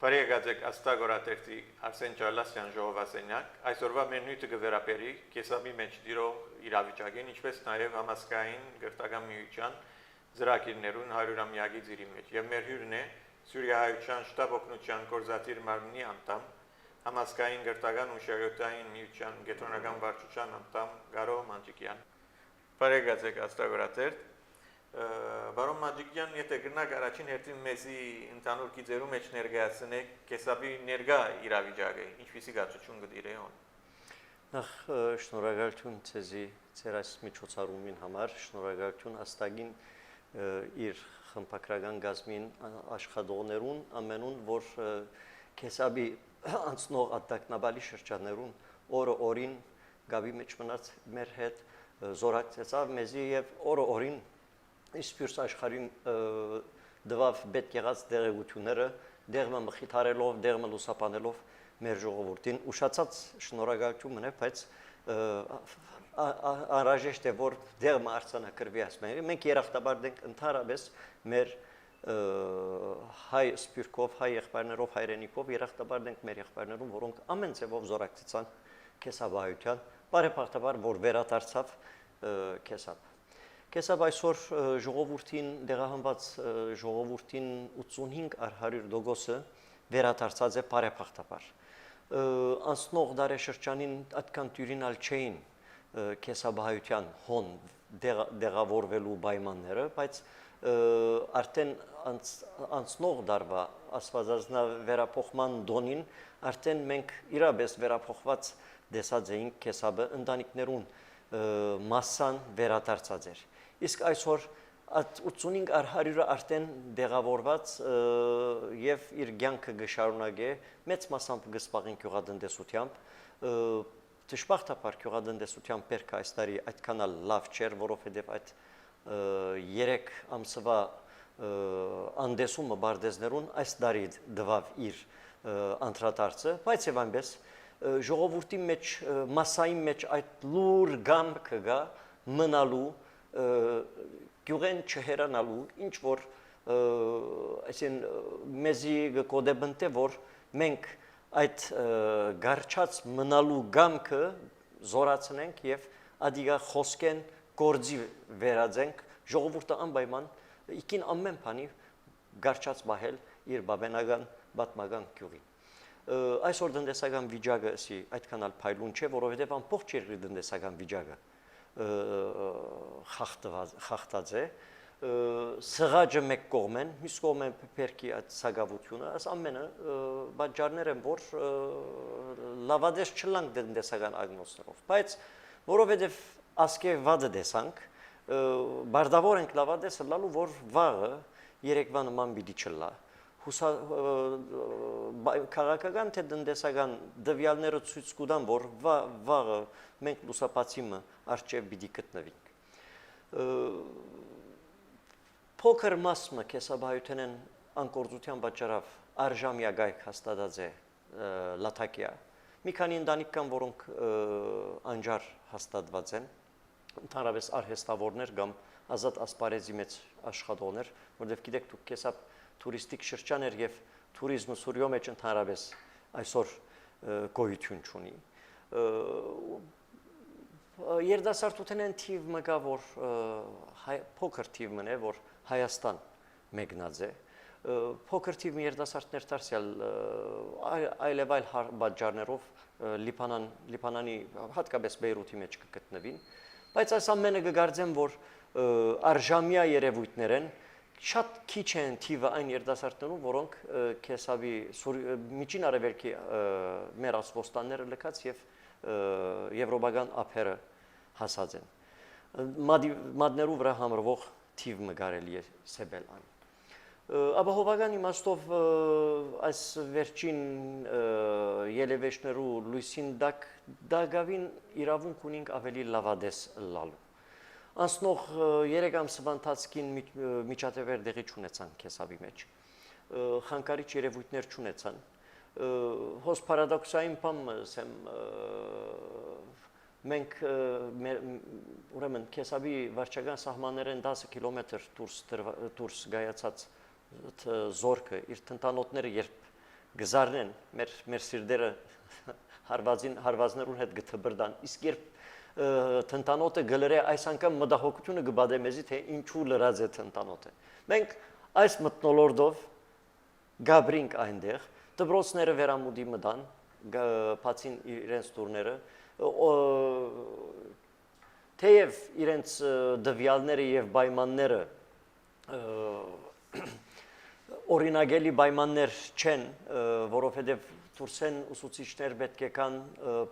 Բարեկացեք աստագորատերտի Արսեն Ջալասյան ժողովասենյակ, այսօրվա մեր նույնը կվերապերի կեսամի մեջ դիրող իրավիճակին, ինչպես նաև համասկային գրթական միության ծրագիրներուն 100-ամյակի ծիրի մեջ։ Եվ մեր հյուրն է Սյուրիահայության շտաբ օգնության գործադիր մարմնի անդամ, համասկային գրթական ու շարժուտային միության կենտրոնական վարչության անդամ Գարո Մանջիկյան։ Բարեկացեք աստագորատերտ Բարոն Մանջիկյան, եթե գնաք առաջին հերթին մեզի ընդհանուր գիծերու մեջ ներկայացնեք կեսաբի ներկա իրավիճակը, ինչպիսի գացություն կդիրե on։ Նախ շնորհակալություն ցեզի ձեր այս միջոցառումին համար, շնորհակալություն աստագին իր խմբակրական գազմին աշխատողներուն ամենուն, որ կեսաբի անցնող ատակնաբալի շրջաններուն օրը օրին գաբի մեջ մնաց մեր հետ զորակցեցավ մեզի եւ օրը օրին Իսպյուրս աշխարհին դվավ պետք եղած դերևությունները դեղը մխիթարելով, դեղը լուսապանելով մեր ժողովրդին ուշացած շնորհակալություն մնե, բայց անհրաժեշտ է որ դեղը արձանագրվի ասմերի։ Մենք երախտաբար ենք ընդհանրապես մեր հայ սպյուրքով, հայ եղբայրներով, հայրենիքով երախտաբար ենք մեր եղբայրներուն, որոնք ամեն ձևով զորակցեցան կեսաբահայության, բարեփոխաբար որ վերադարձավ կեսաբ։ Կեսաբ այսօր ժողովրդին դեղահանված ժողովրդին 85% վերադարձած է բարեփոխաբար։ Անցնող դարաշրջանին այդքան դյուրինալ չէին կեսաբահայության հոն դեղավորվելու պայմանները, բայց արդեն անցնող դարվա աստվածազնա վերափոխման դոնին արդեն մենք իրապես վերափոխված դեսած էինք կեսաբը ընտանիքներուն մասսան վերադարձած էր։ Իսկ այսօր 85% արդեն դեղավորված եւ իր ցանկը գշարունակե մեծ մասամբ գսպաղին գյուղատնտեսությամբ դժբախտաբար գյուղատնտեսությամբ բերքը այս տարի այդքան լավ չէր, որովհետեւ այդ 3 ամսվա անդեսումը բարդեզներուն այս տարի դվավ իր անդրադարձը, բայց եւ այնպես ժողովրդի մեջ մասային մեջ այդ լուր գամքը գա մնալու գյուղեն չհերանալու ինչ որ այսին մեզի կոդեբնտե որ մենք այդ գարչած մնալու գամքը զորացնենք եւ ադիգա խոսքեն գործի վերածենք ժողովուրդը անպայման իկին ամեն բանի գարչած բահել իր բաբենական պատմական գյուղին այսօր տնտեսական վիճակը էսի այդքան ալ փայլուն չէ որովհետեւ ամբողջ երկրի տնտեսական վիճակը խախտած է սղաճը մեկ կողմեն մյուս կողմեն բերքի այդ սագավությունը այս ամենը բաժարներ են որ լավադես չլանք տնտեսական ագնոսներով բայց որովհետև ասկե վադը դեսանք բարդավոր ենք լավադեսը լալու որ վաղը երեկվա նման պիտի չլա քաղաքական թե տնտեսական դվյալները ցույց կտան որ վաղը մենք լուսապացիմը արժեվ պիտի գտնվենք փոքր մասը կեսաբահայութենեն անկորձության պատճառով արժամյա գայք հաստատած է լաթակիա մի քանի ընտանիք կան որոնք անջար հաստատված են ընդհանրապես արհեստավորներ կամ ազատ ասպարեզի մեջ աշխատողներ որովհետև գիտեք դուք կեսապ տուրիստիկ շրջան էր եւ туриզմը Սուրիո մեջ ընդհանրապես այսօր գոյություն ունի երդասարտութենեն թիվ մգա որ փոքր թիվ մնե որ Հայաստան մեկնած է փոքր թիվ երդասարտներ դարձյալ այլևայլ բաժարներով Լիբանանի հատկապես Բեյրութի մեջ կգտնվին բայց այս ամենը կգարձեմ որ արժամյա երևույթներ են շատ քիչ են թիվը այն երդասարտներում որոնք կեսաբի միջին արևելքի մեր ասպոստանները լքած եւ եվրոպական ափերը հասած են մադներու վրա համրվող թիվ մգարելի է սեբել այն ապահովական իմաստով այս վերջին ելևեշներու լույսին դագավին իրավունք ունենք ավելի լավադես լալու անցնող 3 ամսվա ընթացքին միջադեպեր դեղի չունեցան կեսաբի մեջ խանգարիչ երևույթներ չունեցան հոս պարադոքսային բան ասեմ մենք ուրեմն կեսաբի վարչական սահմաններեն 10 կիլոմետր դուրս գայացած զորքը իր տնտանոթները երբ գզարնեն մեր սիրտերը հարվածներուն հետ գտբրդան իսկ երբ տնտանոթը գլրե այս անգամ մտահոգությունը գբադե մեզի թե ինչու լրած է տնտանոթը մենք այս մտնոլորդով գաբրինք այնտեղ դպրոցները վերամուտի մտան բացին իրենց տուրները թեև իրենց դվյալները եւ պայմանները օրինագելի պայմաններ չեն, որովհետև դուրսեն ուսուցիչներ պետք է կան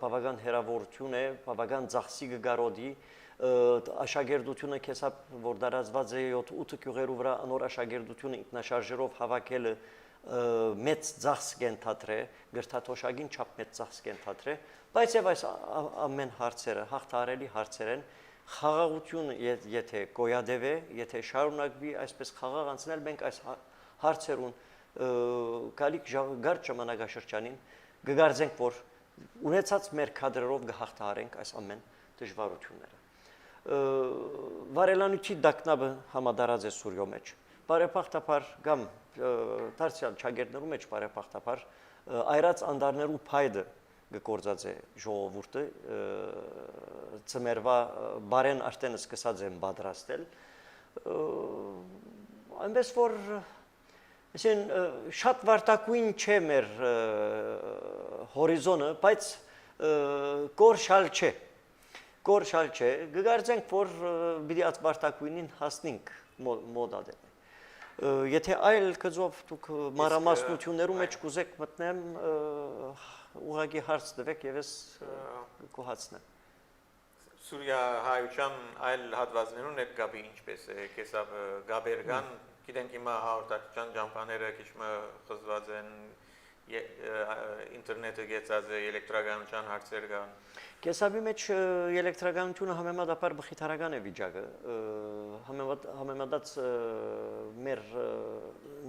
բավական հերավորություն է, բավական ծախսի գարոդի, աշակերտությունը քեսա որ դարածված է 7-8 գյուղերու վրա անոր աշակերտությունը ինքնաշարժերով հավաքելը մեծ ծախս կենթատրե, գրթաթոշակին չափ մեծ ծախս կենթատրե, բայց եւ այս ամեն հարցերը հաղթահարելի հարցեր են, խաղաղությունը եթե գոյադևե, եթե շարունակվի այսպես խաղաղ անցնել, մենք այս հարցերուն գալիք գարջ ժամանակաշրջանին կգարձենք, որ ունեցած մեր կադրերով կհաղթահարենք այս ամեն դժվարությունները։ Վարելանույթի դակնաբը համադարած է Սուրյո մեջ, բարեփոխտապար կամ դարձյալ չագերտներու մեջ բարեփոխտապար այրած անդարներու փայդը գործած է ժողովուրդը ծմերվա բարեն արդեն սկսած են պատրաստել այնպես որ Այսին շատ վարտակույն չէ մեր հորիզոնը, բայց կորշալ չէ, գգարձենք, որ բիդի այդ վարտակույնին հասնինք մոդադել։ Եթե այլ կզով դուք մանրամասնություններու մեջ կուզեք մտնեմ, ուղղակի հարց տվեք եւ ես կհացնեմ։ Սուրիա հայության այլ հատվածներուն այդ գաբի ինչպես է, կեսավ գաբերգան Գիտենք հիմա հաղորդակցության ջամփաները քիչ մը խզված են ինտերնետը գեցած է էլեկտրականության հարցեր կան Կեսաբի մեջ էլեկտրականությունը համեմատաբար բխիթարական է վիճակը համեմատած մեր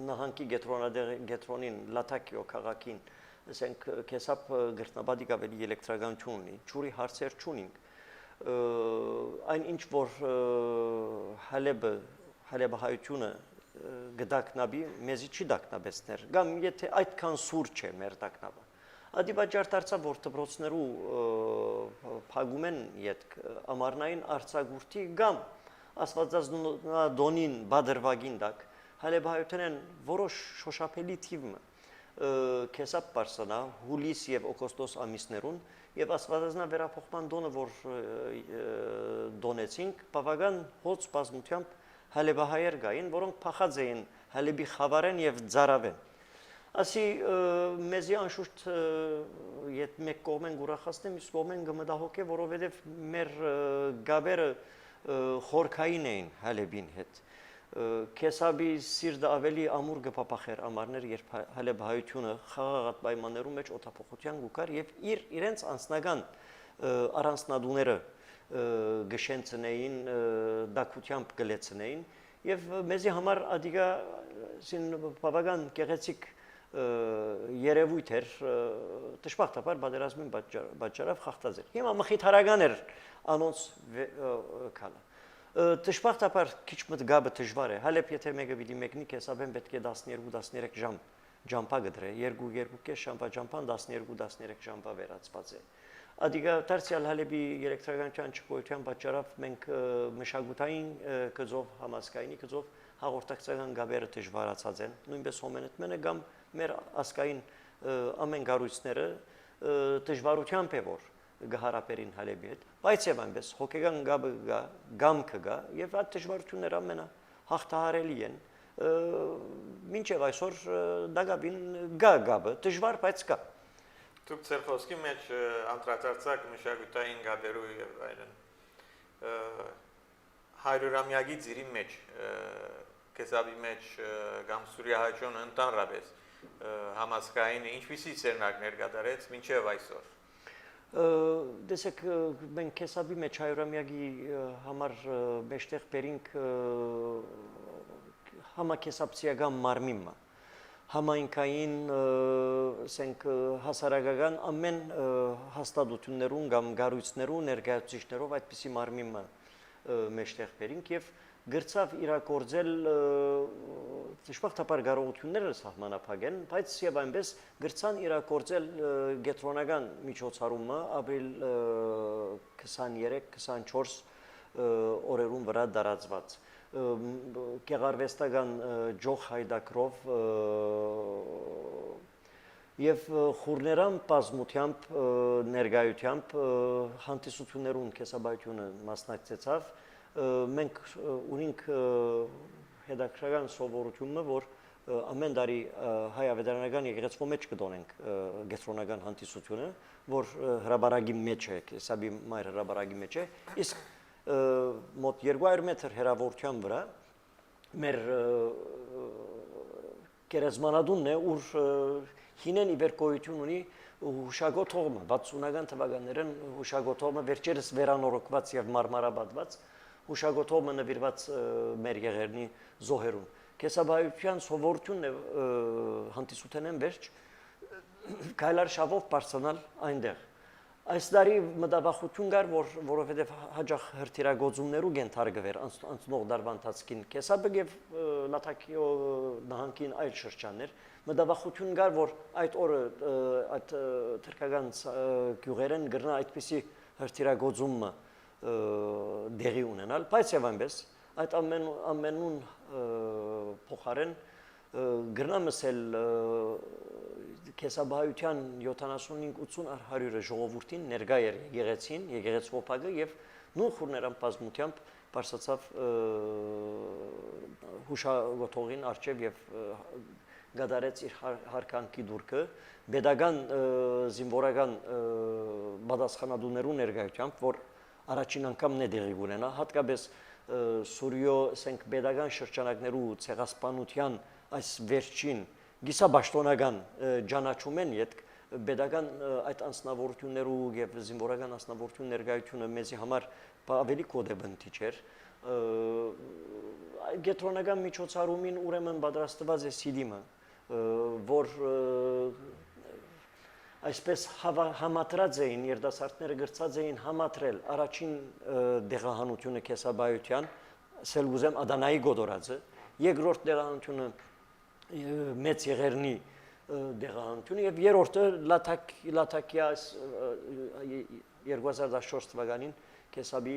նահանգի գետրոնին Լաթակիո քաղաքին ասենք կեսապ գրտնաբադիկ ավելի էլեկտրականություն ունի ճուրի հարցեր չունենք այն ինչ որ հալեբահայությունը գդակնաբի մեզի չի դակնաբեցներ կամ եթե այդքան սուրճ է մեր դակնաբը ադիբաճար դարձավ որ դպրոցներու փագում են յետք ամառնային արձակուրդի կամ աստվածածնոդոնին բادرվագին դակ հալեբահայութեն որոշ շոշափելի թիվը քեսապ բարսանա հուլիս եւ օգոստոս ամիսներուն եւ աստվածածնա վերափոխման դոնը որ դոնեցինք բավական հոց բազմությամբ հալեբահայեր գային, որոնք փախած էին հալեբի խավարեն եւ ձարավեն։ Ասի մեզի անշուշտ ետ մեկ կողմեն գուրախացնեմ, իսկ կողմեն գմդահոգե, որովհետեւ մեր գաբերը խորքային էին հալեբին հետ։ Քեսաբի սիրտը ավելի ամուր գփափախեր ամառներ, երբ հալեբահայությունը խաղաղ պայմաններում մեջ օտափոխության գուկար եւ իրենց անձնական առանձնադուները գշենցնեին դակությամբ գլեցնեին եւ մեզի համար ադիգա սին բավական գեղեցիկ երևույթ էր դժբախտաբար բادرազմին պատճառով խախտած էր հիմա մխիթարական էր անոնց կալը դժբախտաբար քիչ մտգաբը դժվար է հալեբ եթե մեկը պիտի մեկնի կեսաբեն պետք է 12-13 ժամ ջամփա գդրե 2-2.5 ժամփան 12-13 ժամփա վերածված է Ադիգա դարձյալ հալեբի էլեկտրականության չկոյության պատճառով մենք մշակութային գծով համասկայնի գծով հաղորդակցական գաբերը դժվարացած են նույնպես հոմենետմենը կամ մեր ասկային ամեն գառույցները դժվարությամբ է որ գահարապերին հալեբի հետ բայց եւ այնպես հոգեգան գաբը գամքը գա եւ այդ դժվարությունները ամենա հաղթահարելի են մինչեւ այսօր դագաբին գաբը դժվար բայց կա Դուք ձեր խոսքի մեջ անդրադարձակ մշակութային գաբերու եւ այլն հայրամյակի ծիրի մեջ կեսաբի մեջ կամ Սուրիահայություն ընդանրապես համասկային ինչպիսի ցերնակներ կատարեց մինչեւ այսօր Դեսեք մենք կեսաբի մեջ հայրամյակի համար մեջտեղ բերինք համակեսապցիական մարմինը համայնքային ասենք հասարակական ամեն հաստատություններուն կամ գառույցներուն ներկայացուցիչներով այդպիսի մարմինը մեջտեղ բերինք եւ գրծավ իրակորձել դժբախտաբար կարողությունները սահմանափակ են, բայց եւ այնպես գրցան իրակորձել գետրոնական միջոցառումը ապրիլ 23-24 օրերուն վրա դարածված գեղարվեստական ջոխ հայդակրով եւ խորներամ բազմությամբ ներգայությամբ հանդիսություններուն կեսաբայությունը մասնակցեցավ մենք ունենք հետաքրքրական սովորությունը որ ամեն տարի հայ-ավետարանական եկեղեցու մեջ կդոնենք գետրոնական հանդիսությունը որ հրաբարագի մեջ է կեսաբի մայր հրաբարագի մեջ է իսկ մոտ 200 մետր հեռավորության վրա մեր գերեզմանադունն է ուր հինեն իբերկոյություն ունի հուշագոթողը 60-ական թվականներն հուշագոթողը վերջերս վերանորոգված եւ մարմարաբադված հուշագոթողը նվիրված մեր եղերնի զոհերուն կեսաբայության սովորությունն է հանդիսութենեն վերջ գայլար շավով բարձրանալ այնտեղ այս տարի մտավախություն կար որովհետև հաջող հրթիռագործումներու գենթարգվեր անցնող դարվա ընթացքին կեսաբը եւ լաթակիո նահանգին այլ շրջաններ մտավախություն կար որ այդ օրը այդ թրքական գյուղերեն գրնա այդպիսի հրթիռագործումը դեղի ունենալ բայց եւ այնպես այդ ամենուն փոխարեն գրնամսել կեսաբահայության 75-80 100-ը ժողովրդին ներկա էր եկեղեցին, եկեղեցու օփագը եւ նույն խորներամ բազմությամբ բարձացավ հուշագոթողին արչեւ եւ գդարեց իր հարկանքի դուրքը pedagogan զինվորական բադասխանադուներու ներկայությամբ որ առաջին անգամ ներդերի ունենա հատկապես Սուրիո ասենք pedagogan շրջանակներու ցեղասպանության այս վերջին գիսաբաշտոնական ճանաչումեն յետ pedagogan այդ անձնավորություններու եւ զինվորական անձնավորություն ներկայությունը մեզի համար ավելի կոդեբնտիչ էր գետրոնական միջոցառումին ուրեմն պատրաստված է CD-ը որ այսպես համատրած էին երդասարտները գրծած էին համատրել առաջին դեղահանությունը կեսաբայության Սելգուզեմ Ադանայի գոդորածը երկրորդ դեղահանությունը մեծ եղերնի դեղահանությունը եւ երրորդը լաթակիա 2014 թվականին կեսաբի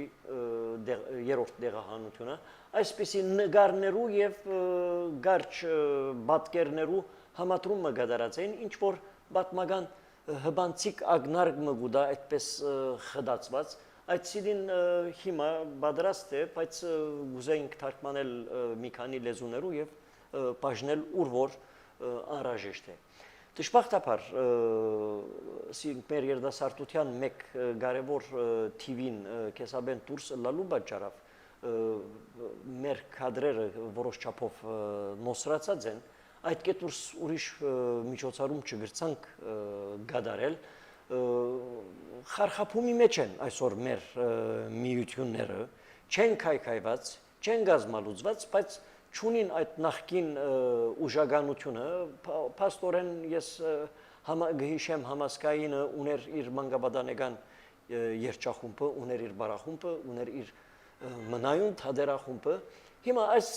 երրորդ դեղահանությունը այսպիսի նկարներու եւ գարչ բատկերներու համատրումը գդարած էին ինչ որ պատմական հբանցիկ ագնարկ մգուդա այդպես խդացված այդ CD-ն հիմա պատրաստ է բայց գուզեինք թարգմանել մի քանի լեզուներու եւ բաժնել ուր որ անհրաժեշտ է դժբախտաբար մեր երդասարտության մեկ կարևոր TV-ն կեսաբեն դուրս լալու պատճառով մեր կադրերը որոշ չափով նոսրացած են այդ կետուրս ուրիշ միջոցառում չգրցանք գադարել խարխափումի մեջ են այսօր մեր միությունները չեն քայքայված չեն գազմալուծված բայց չունին այդ նախքին ուժականությունը փաստորեն ես գհիշեմ համասկայինը ուներ իր մանկաբադանեկան երջախումբը ուներ իր բարախումբը ուներ իր մնայուն թադերախումբը հիմա այս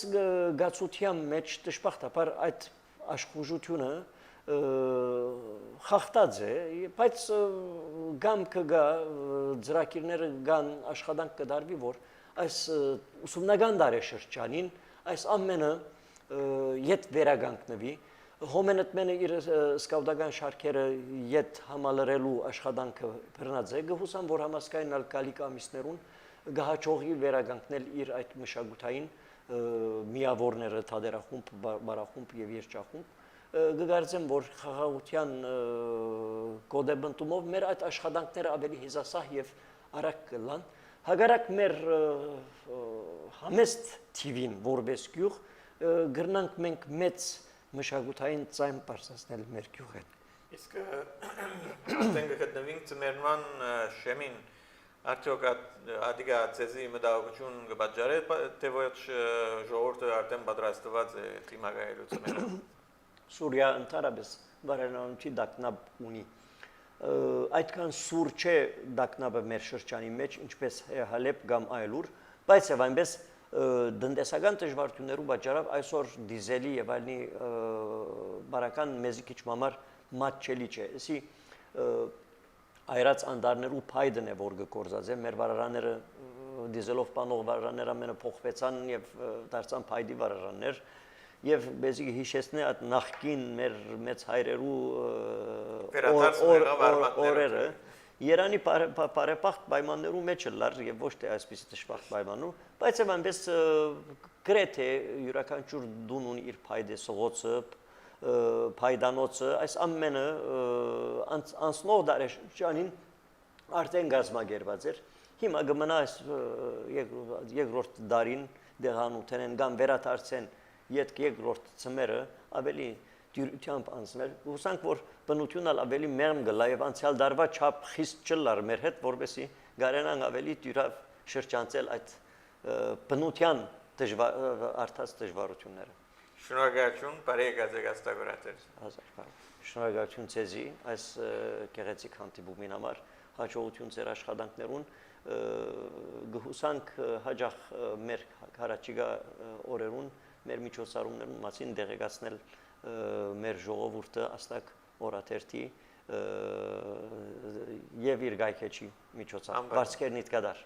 գացության մեջ դժբախտաբար այդ աշխուժությունը խախտած է բայց գամքը գա ծրագիրները կան աշխատանք կդարվի որ այս ուսումնական դարաշրջանին այս ամենը յետ վերագանքնվի հոմենտմենը իր սկաուտական շարքերը յետ համալրելու աշխատանքը բռնած է գհուսամ որ համասկային ալկալիկ ամիսներուն գահաճողի վերագանքնել իր այդ մշակութային միավորները թադերախումբ բարախումբ եւ երջախումբ գկարծեմ որ խաղաղության կոդեբնտումով մեր այդ աշխատանքները ավելի հիզասահ եւ արագ կլան հագարակ մեր համեստ TV-ն որպես գյուղ գրնանք մենք մեծ մշակութային ծայմ բարձրացնել մեր գյուղեն իսկ արդեն գտնվենք ծմերման շեմին արդյոք ադիգա ցեզի մտահոգություն կբաժարե թե ոչ ժողովուրդը արդեն պատրաստված է դիմակայելուց Սուրիա ընդհանրապես վարանանքի դակնապ ունի այդքան սուր չէ դակնապը մեր շրջանի մեջ ինչպես Հալեբ կամ այլուր բայց եւ այնպես դնդեսական դժվարություններու պատճառով այսօր դիզելի եւ այլնի բարական մեզի քիչ համար մատչելի չէ։ Էսի այրած անդարներու փայդն է որ գործած է մեր վարարանները դիզելով բանող վարարանները ամենը փոխվեցան եւ դարձան փայդի վարարաններ եւ բեզի հիշեցնե այդ նախքին մեր մեծ հայրերու օրերը Երանի բարեպախտ պայմաններու մեջ լար եւ ոչ թե այսպիսի դժվար պայմանու, բայց եւ այնպես գրեթե յուրաքանչյուր դուն ունի իր փայդե սողոցը, փայդանոցը, այս ամենը անցնող դարաշրջանին արդեն գազմագերված էր։ Հիմա գմնա այս երկրորդ դարին դեղանութեն կամ վերադարձեն երկրորդ ծմերը ավելի դյուրությամբ անցնել, հուսանք, որ բնությունն ավելի մեղմ գլա եւ անցյալ դարվա չափ խիստ չլար մեր հետ, որովհետեւ գարենան ավելի դյուրավ շրջանցել այդ բնության արդած դժվարությունները։ Շնորհակալություն, բարեկացեք աստագորատեր։ Շնորհակալություն ցեզի այս գեղեցիկ հանդիպումին համար, հաջողություն ձեր աշխատանքներուն, գհուսանք հաջող մեր հարաճիգա օրերուն, մեր միջոցառումներուն մասին դեղեկացնել մեր ժողովուրդը աստակ օրաթերթի եւ իր գայքեչի միջոցով վարձկերնիտ կդար